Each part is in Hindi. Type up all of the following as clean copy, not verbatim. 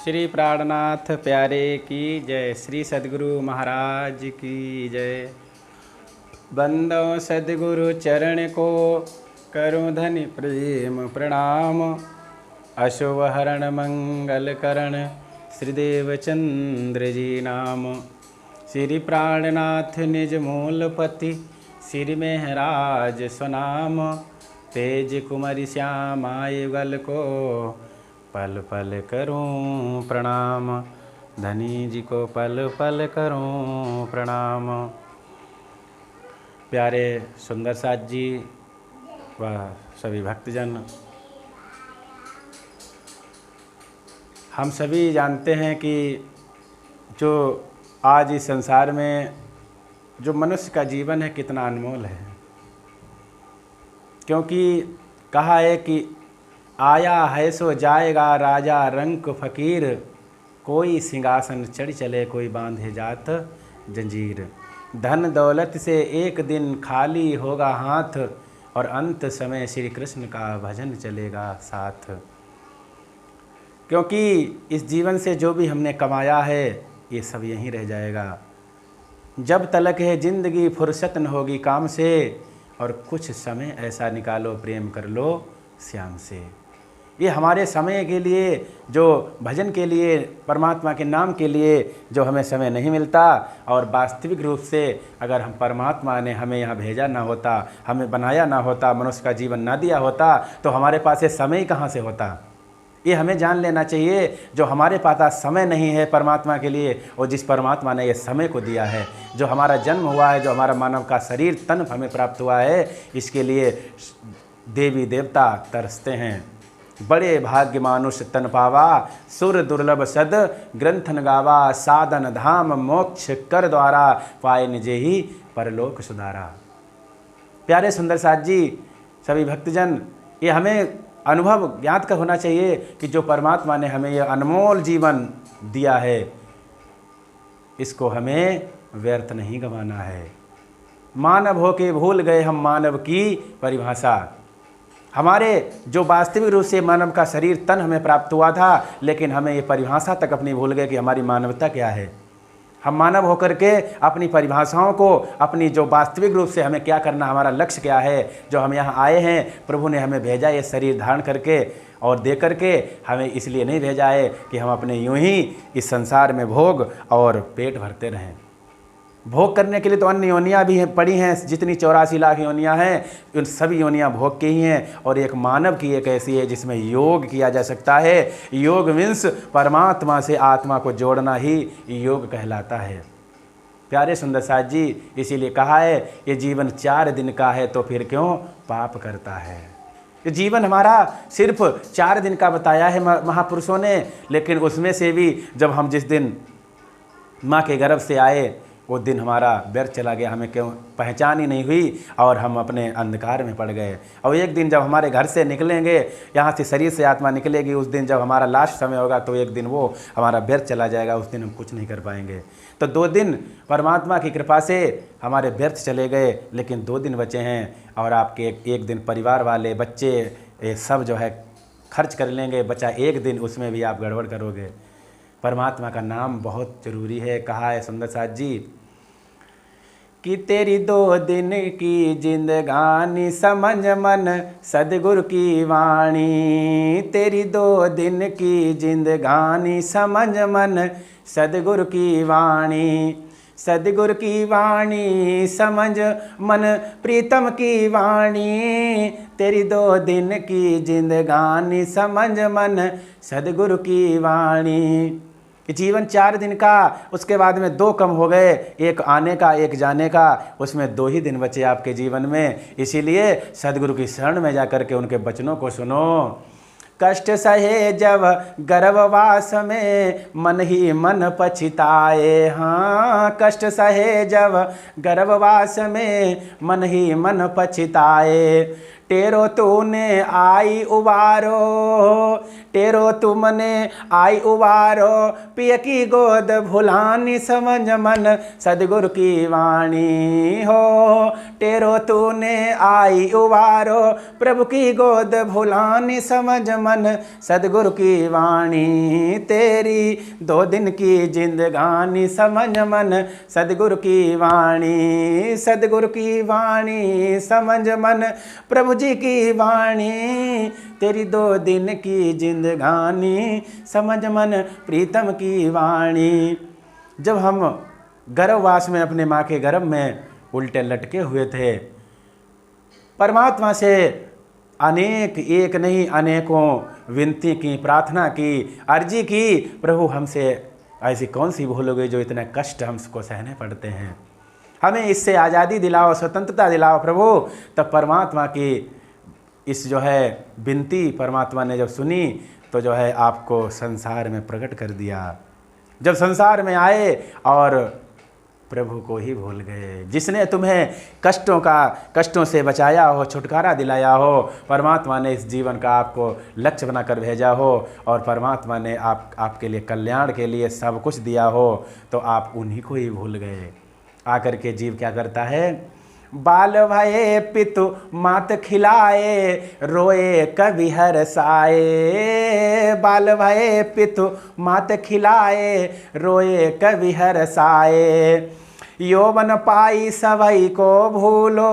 श्री प्राणनाथ प्यारे की जय। श्री सद्गुरु महाराज की जय। बंदो सद्गुरु चरण को करूं धनि प्रेम प्रणाम। अशुभ हरण मंगल करण श्रीदेव चंद्र जी नाम। श्री प्राणनाथ निज मूलपति श्री महराज स्वनाम। तेज कुमारी श्यामा युगल को पल पल करूं प्रणाम। धनी जी को पल पल करूं प्रणाम। प्यारे सुंदर साथ जी व सभी भक्तजन, हम सभी जानते हैं कि जो आज इस संसार में जो मनुष्य का जीवन है कितना अनमोल है। क्योंकि कहा है कि आया है सो जाएगा राजा रंक फकीर। कोई सिंहासन चढ़ चले कोई बांधे जात जंजीर। धन दौलत से एक दिन खाली होगा हाथ और अंत समय श्री कृष्ण का भजन चलेगा साथ। क्योंकि इस जीवन से जो भी हमने कमाया है ये सब यहीं रह जाएगा। जब तलक है जिंदगी फुर्सत न होगी काम से। और कुछ समय ऐसा निकालो प्रेम कर लो श्याम से। ये हमारे समय के लिए जो भजन के लिए परमात्मा के नाम के लिए जो हमें समय नहीं मिलता। और वास्तविक रूप से अगर हम परमात्मा ने हमें यहाँ भेजा ना होता, हमें बनाया ना होता, मनुष्य का जीवन ना दिया होता तो हमारे पास ये समय ही कहाँ से होता। ये हमें जान लेना चाहिए। जो हमारे पास समय नहीं है परमात्मा के लिए, और जिस परमात्मा ने ये समय को दिया है, जो हमारा जन्म हुआ है, जो हमारा मानव का शरीर तन हमें प्राप्त हुआ है, इसके लिए देवी देवता तरसते हैं। बड़े भाग्य मानुष तन पावा सुर दुर्लभ सद ग्रंथन गावा। साधन धाम मोक्ष कर द्वारा पाए निजे ही परलोक सुधारा। प्यारे सुंदर साथ जी, सभी भक्तजन, ये हमें अनुभव ज्ञात का होना चाहिए कि जो परमात्मा ने हमें यह अनमोल जीवन दिया है इसको हमें व्यर्थ नहीं गंवाना है। मानव होके भूल गए हम मानव की परिभाषा। हमारे जो वास्तविक रूप से मानव का शरीर तन हमें प्राप्त हुआ था, लेकिन हमें ये परिभाषा तक अपनी भूल गए कि हमारी मानवता क्या है। हम मानव होकर के अपनी परिभाषाओं को, अपनी जो वास्तविक रूप से हमें क्या करना, हमारा लक्ष्य क्या है, जो हम यहाँ आए हैं, प्रभु ने हमें भेजा ये शरीर धारण करके और दे करके। हमें इसलिए नहीं भेजा है कि हम अपने यूं ही इस संसार में भोग और पेट भरते रहें। भोग करने के लिए तो अन्य योनियाँ भी हैं, पड़ी हैं। जितनी 84 लाख योनियाँ हैं उन सभी योनियाँ भोग की ही हैं। और एक मानव की एक ऐसी है जिसमें योग किया जा सकता है। योग मीन्स परमात्मा से आत्मा को जोड़ना ही योग कहलाता है। प्यारे सुंदर साथ जी, इसीलिए कहा है ये जीवन 4 दिन का है तो फिर क्यों पाप करता है। ये जीवन हमारा सिर्फ 4 दिन का बताया है महापुरुषों ने। लेकिन उसमें से भी जब हम जिस दिन माँ के गर्भ से आए वो दिन हमारा व्यर्थ चला गया। हमें क्यों पहचान ही नहीं हुई और हम अपने अंधकार में पड़ गए। और एक दिन जब हमारे घर से निकलेंगे, यहाँ से शरीर से आत्मा निकलेगी, उस दिन जब हमारा लास्ट समय होगा तो एक दिन वो हमारा व्यर्थ चला जाएगा। उस दिन हम कुछ नहीं कर पाएंगे। तो 2 दिन परमात्मा की कृपा से हमारे व्यर्थ चले गए, लेकिन 2 दिन बचे हैं। और आपके एक दिन परिवार वाले बच्चे ये सब जो है खर्च कर लेंगे। बचा 1 दिन, उसमें भी आप गड़बड़ करोगे। परमात्मा का नाम बहुत जरूरी है। कहा है सुंदर साथ जी कि तेरी 2 दिन की जिंदगानी समझ मन सदगुरु की वाणी। तेरी 2 दिन की जिंदगानी समझ मन सदगुरु की वाणी। सदगुरु की वाणी समझ मन प्रीतम की वाणी। तेरी 2 दिन की जिंदगानी समझ मन सदगुरु की वाणी। कि जीवन 4 दिन का, उसके बाद में 2 कम हो गए, एक आने का एक जाने का, उसमें 2 ही दिन बचे आपके जीवन में। इसीलिए सदगुरु की शरण में जाकर के उनके वचनों को सुनो। कष्ट सहे जब गर्भवास में मन ही मन पछताए। हाँ, कष्ट सहे जब गर्भवास में मन ही मन पछताए। टेरो तूने आई उबारो, टेरो तुमने आई उबारो, पिय की गोद भुलानी समझ मन सदगुरु की वाणी हो। टेरो तूने आई उबारो, प्रभु की गोद भुलानी समझ मन सदगुरु की वाणी। तेरी 2 दिन की जिंदगानी समझ मन सदगुरु की वाणी, सदगुरु की वाणी समझ मन प्रभु जी की वाणी। तेरी 2 दिन की जिंदगानी समझ मन प्रीतम की वाणी। जब हम गर्भवास में अपने माँ के गर्भ में उल्टे लटके हुए थे, परमात्मा से अनेक, एक नहीं अनेकों विनती की, प्रार्थना की, अर्जी की, प्रभु हमसे ऐसी कौन सी भूल हो गई जो इतने कष्ट हमको सहने पड़ते हैं, हमें इससे आज़ादी दिलाओ, स्वतंत्रता दिलाओ प्रभु। तब परमात्मा की इस जो है विनती परमात्मा ने जब सुनी तो जो है आपको संसार में प्रकट कर दिया। जब संसार में आए और प्रभु को ही भूल गए, जिसने तुम्हें कष्टों से बचाया हो, छुटकारा दिलाया हो, परमात्मा ने इस जीवन का आपको लक्ष्य बनाकर भेजा हो और परमात्मा ने आपके लिए कल्याण के लिए सब कुछ दिया हो, तो आप उन्हीं को ही भूल गए। आकर के जीव क्या करता है, बाल भये पितु मात खिलाए, रोए कवि हरसाए। बाल भये पितु मात खिलाए, रोए कवि हरसाए। यौवन पाई सभई को भूलो,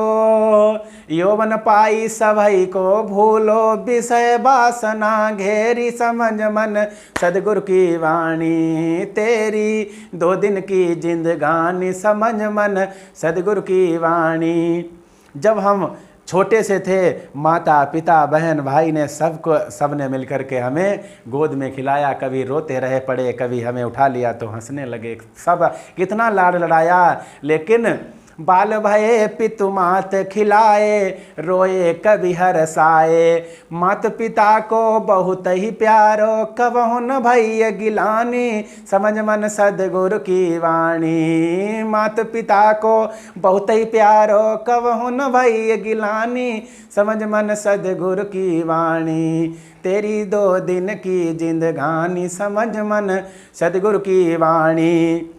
यौवन पाई सभई को भूलो, विषय वासना घेरी समझ मन सदगुरु की वाणी। तेरी 2 दिन की जिंदगानी समझ मन सदगुरु की वाणी। जब हम छोटे से थे, माता पिता बहन भाई ने सबने मिलकर के हमें गोद में खिलाया, कभी रोते रहे पड़े, कभी हमें उठा लिया तो हंसने लगे, सब कितना लाड लड़ाया। लेकिन बाल भये पितु मात खिलाए, रोए कवि हरसाए। मात पिता को बहुत ही प्यारो, कबहु न भई गिलानी समझ मन सदगुरु की वाणी। मात पिता को बहुत ही प्यारो, कबहु न भई गिलानी समझ मन सदगुरु की वाणी। तेरी 2 दिन की जिंदगानी समझ मन सदगुरु की वाणी।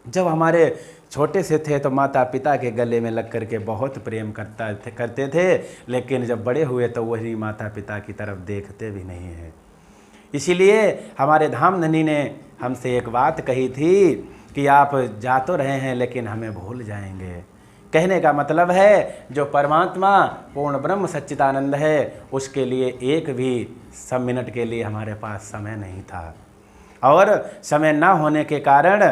जब हमारे छोटे से थे तो माता पिता के गले में लग कर के बहुत प्रेम करते थे, लेकिन जब बड़े हुए तो वही माता पिता की तरफ देखते भी नहीं हैं। इसीलिए हमारे धामधनी ने हमसे एक बात कही थी कि आप जा तो रहे हैं लेकिन हमें भूल जाएंगे। कहने का मतलब है जो परमात्मा पूर्ण ब्रह्म सच्चिदानंद है, उसके लिए एक भी सब मिनट के लिए हमारे पास समय नहीं था, और समय ना होने के कारण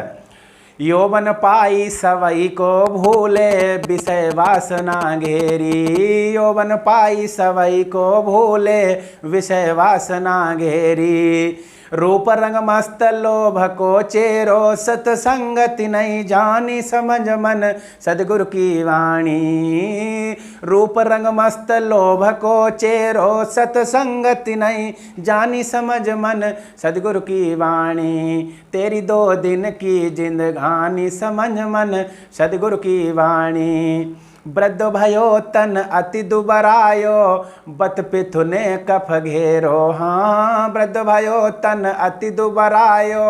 यौवन पाई सवई को भूले, विषय वासना घेरी। यौवन पाई सवई को भूले, विषय वासना घेरी। रूप रंग मस्त लोभ को चेरो, सतसंगति नहीं जानी समझ मन सदगुरु की वाणी। रूप रंग मस्त लोभ को चेरो, सतसंगति नहीं जानी समझ मन सदगुरु की वाणी। तेरी 2 दिन की जिंदगानी समझ मन सदगुरु की वाणी। वृद्ध भयो तन अति दुबरायो, बत पिथु ने कफ घेरो। हाँ, वृद्ध भयो तन अति दुबरायो,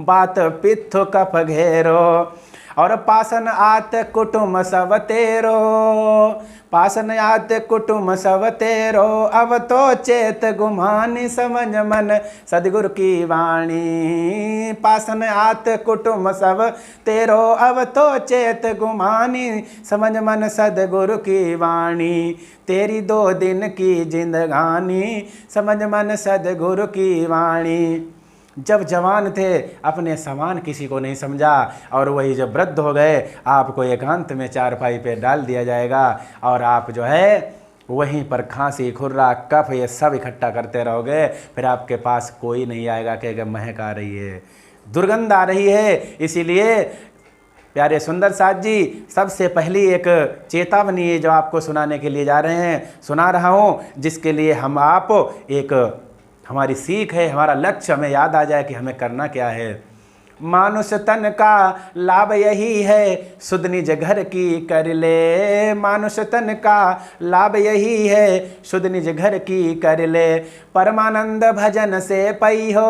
बात पिथु कफ घेरो। और पासन आत कुटुम सब तेरो, पासन आत कुटुम सब तेरो। अब तो चेत गुमानी समझ मन सदगुरु की वाणी। पासन आत कुटुम सब तेरो, अब तो चेत गुमानी समझ मन सदगुरु की वाणी। तेरी 2 दिन की जिंदगानी समझ मन सदगुरु की वाणी। जब जवान थे अपने समान किसी को नहीं समझा, और वही जब वृद्ध हो गए आपको एकांत में चारपाई पे डाल दिया जाएगा और आप जो है वहीं पर खांसी खुर्रा कफ ये सब इकट्ठा करते रहोगे। फिर आपके पास कोई नहीं आएगा कि महक आ रही है, दुर्गंध आ रही है। इसीलिए प्यारे सुंदर साथ जी, सबसे पहली एक चेतावनी जो आपको सुनाने के लिए जा रहे हैं, सुना रहा हूँ, जिसके लिए हम आप एक हमारी सीख है, हमारा लक्ष्य हमें याद आ जाए कि हमें करना क्या है। मानुष तन का लाभ यही है, सुध निज घर की कर ले। मानुष तन का लाभ यही है, सुध निज घर की कर ले। परमानंद भजन से पैहो,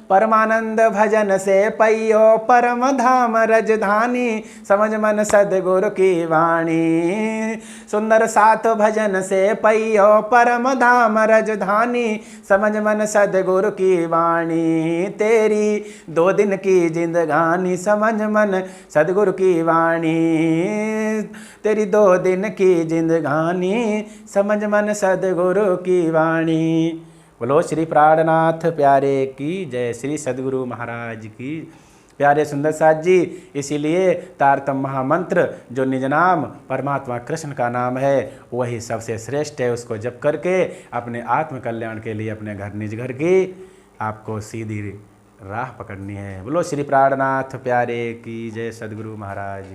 परमानंद भजन से पैयो, परम धाम रजधानी, समझ मन सदगुरु की वाणी। सुंदर साथ भजन से पैयो, परम धाम रजधानी, समझ मन सदगुरु की वाणी। तेरी 2 दिन की जिंदगानी, समझ मन सदगुरु की वाणी। तेरी 2 दिन की जिंदगानी, समझ मन सदगुरु की वाणी। बोलो श्री प्राणनाथ प्यारे की जय, श्री सदगुरु महाराज की। प्यारे सुंदर साथ जी, इसीलिए तारतम महामंत्र जो निज नाम परमात्मा कृष्ण का नाम है वही सबसे श्रेष्ठ है। उसको जप करके अपने आत्म कल्याण के लिए अपने घर निज घर की आपको सीधी राह पकड़नी है। बोलो श्री प्राणनाथ प्यारे की जय, सदगुरु महाराज।